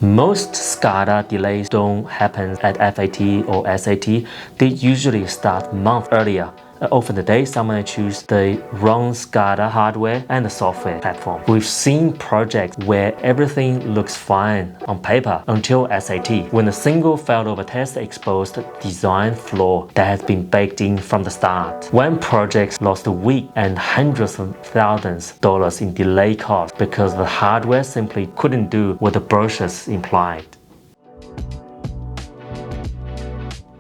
Most SCADA delays don't happen at FAT or SAT. They usually start months earlier. Often the day someone chooses the wrong SCADA hardware and the software platform. We've seen projects where everything looks fine on paper until SAT, when a single failover test exposed a design flaw that has been baked in from the start. One project lost a week and hundreds of thousands of dollars in delay costs because the hardware simply couldn't do what the brochures implied.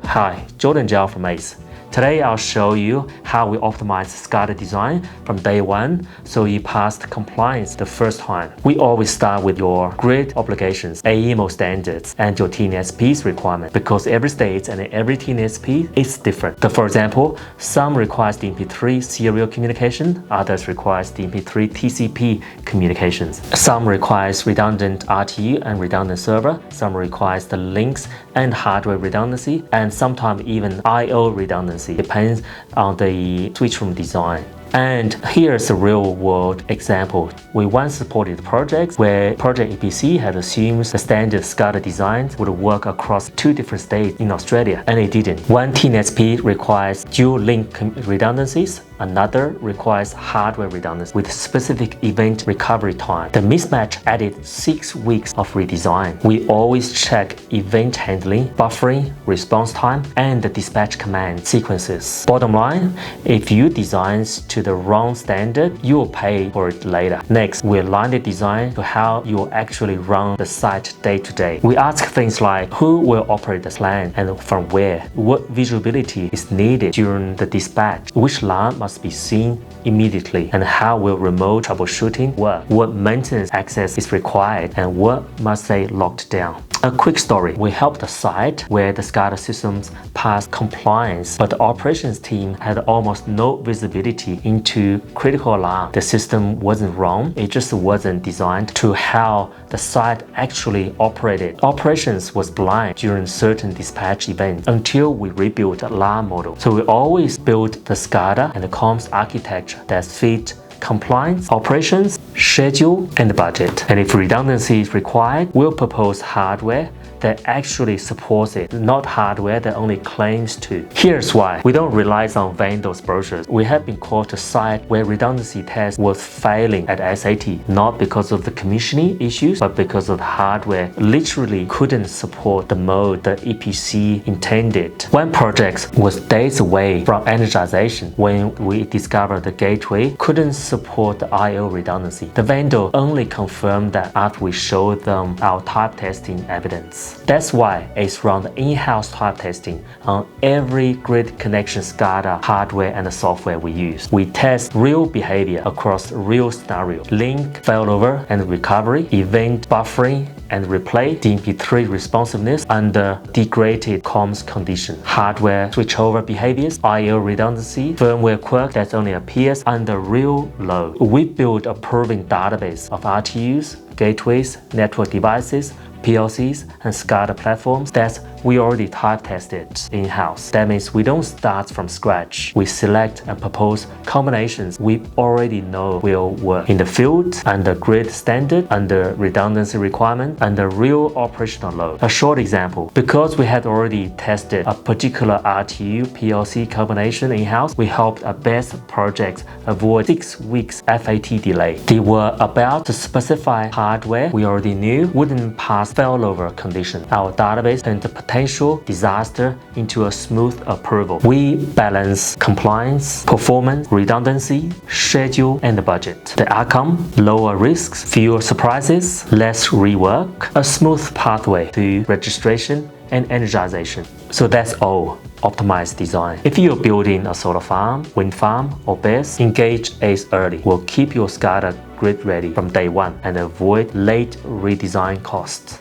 Hi, Jordan Zhao from ACE. Today I'll show you how we optimize SCADA design from day one so you pass compliance the first time. We always start with your grid obligations, AEMO standards, and your TNSP's requirement because every state and every TNSP is different. So for example, some requires DMP3 serial communication, others requires DMP3 TCP communications. Some requires redundant RTU and redundant server, some requires the links and hardware redundancy, and sometimes even I/O redundancy. Depends on the switch room design. And here's a real-world example. We once supported projects where project EPC had assumed the standard SCADA designs would work across 2 different states in Australia, and it didn't. One TNSP requires dual link redundancies, another requires hardware redundancy with specific event recovery time. The mismatch added 6 weeks of redesign. We always check event handling, buffering, response time, and the dispatch command sequences. Bottom line, if you design to the wrong standard, you will pay for it later. Next, we align the design to how you will actually run the site day to day. We ask things like who will operate the plant and from where, what visibility is needed during the dispatch, which line must be seen immediately, and how will remote troubleshooting work, what maintenance access is required, and what must stay locked down. A quick story. We helped a site where the SCADA systems passed compliance, but the operations team had almost no visibility into critical alarm. The system wasn't wrong, it just wasn't designed to how the site actually operated. Operations was blind during certain dispatch events until we rebuilt the alarm model. So we always built the SCADA and the comms architecture that fit compliance, operations, schedule, and the budget. And if redundancy is required, we'll propose hardware that actually supports it, not hardware that only claims to. Here's why. We don't rely on vendors' brochures. We have been called to site where redundancy test was failing at SAT, not because of the commissioning issues, but because of the hardware literally couldn't support the mode the EPC intended. One project was days away from energization when we discovered the gateway couldn't support the I/O redundancy. The vendor only confirmed that after we showed them our type testing evidence. That's why ACE runs in-house type testing on every grid connection SCADA hardware and the software we use. We test real behavior across real scenarios: link, failover and recovery, event buffering and replay, DMP3 responsiveness under degraded comms condition, hardware switchover behaviors, I/O redundancy, firmware quirk that only appears under real load. We built a proven database of RTUs, gateways, network devices, PLCs, and SCADA platforms that we already type tested in-house. That means we don't start from scratch. We select and propose combinations we already know will work in the field, under grid standard, under redundancy requirement, under real operational load. A short example, because we had already tested a particular RTU PLC combination in-house, we helped a BESS project avoid 6 weeks FAT delay. They were about to specify hardware we already knew wouldn't pass failover condition. Our database turned the potential disaster into a smooth approval. We balance compliance, performance, redundancy, schedule, and the budget. The outcome: lower risks, fewer surprises, less rework, a smooth pathway to registration and energization. So that's all. Optimized design. If you're building a solar farm, wind farm, or BESS, engage ACE early. We'll keep your SCADA grid ready from day one and avoid late redesign costs.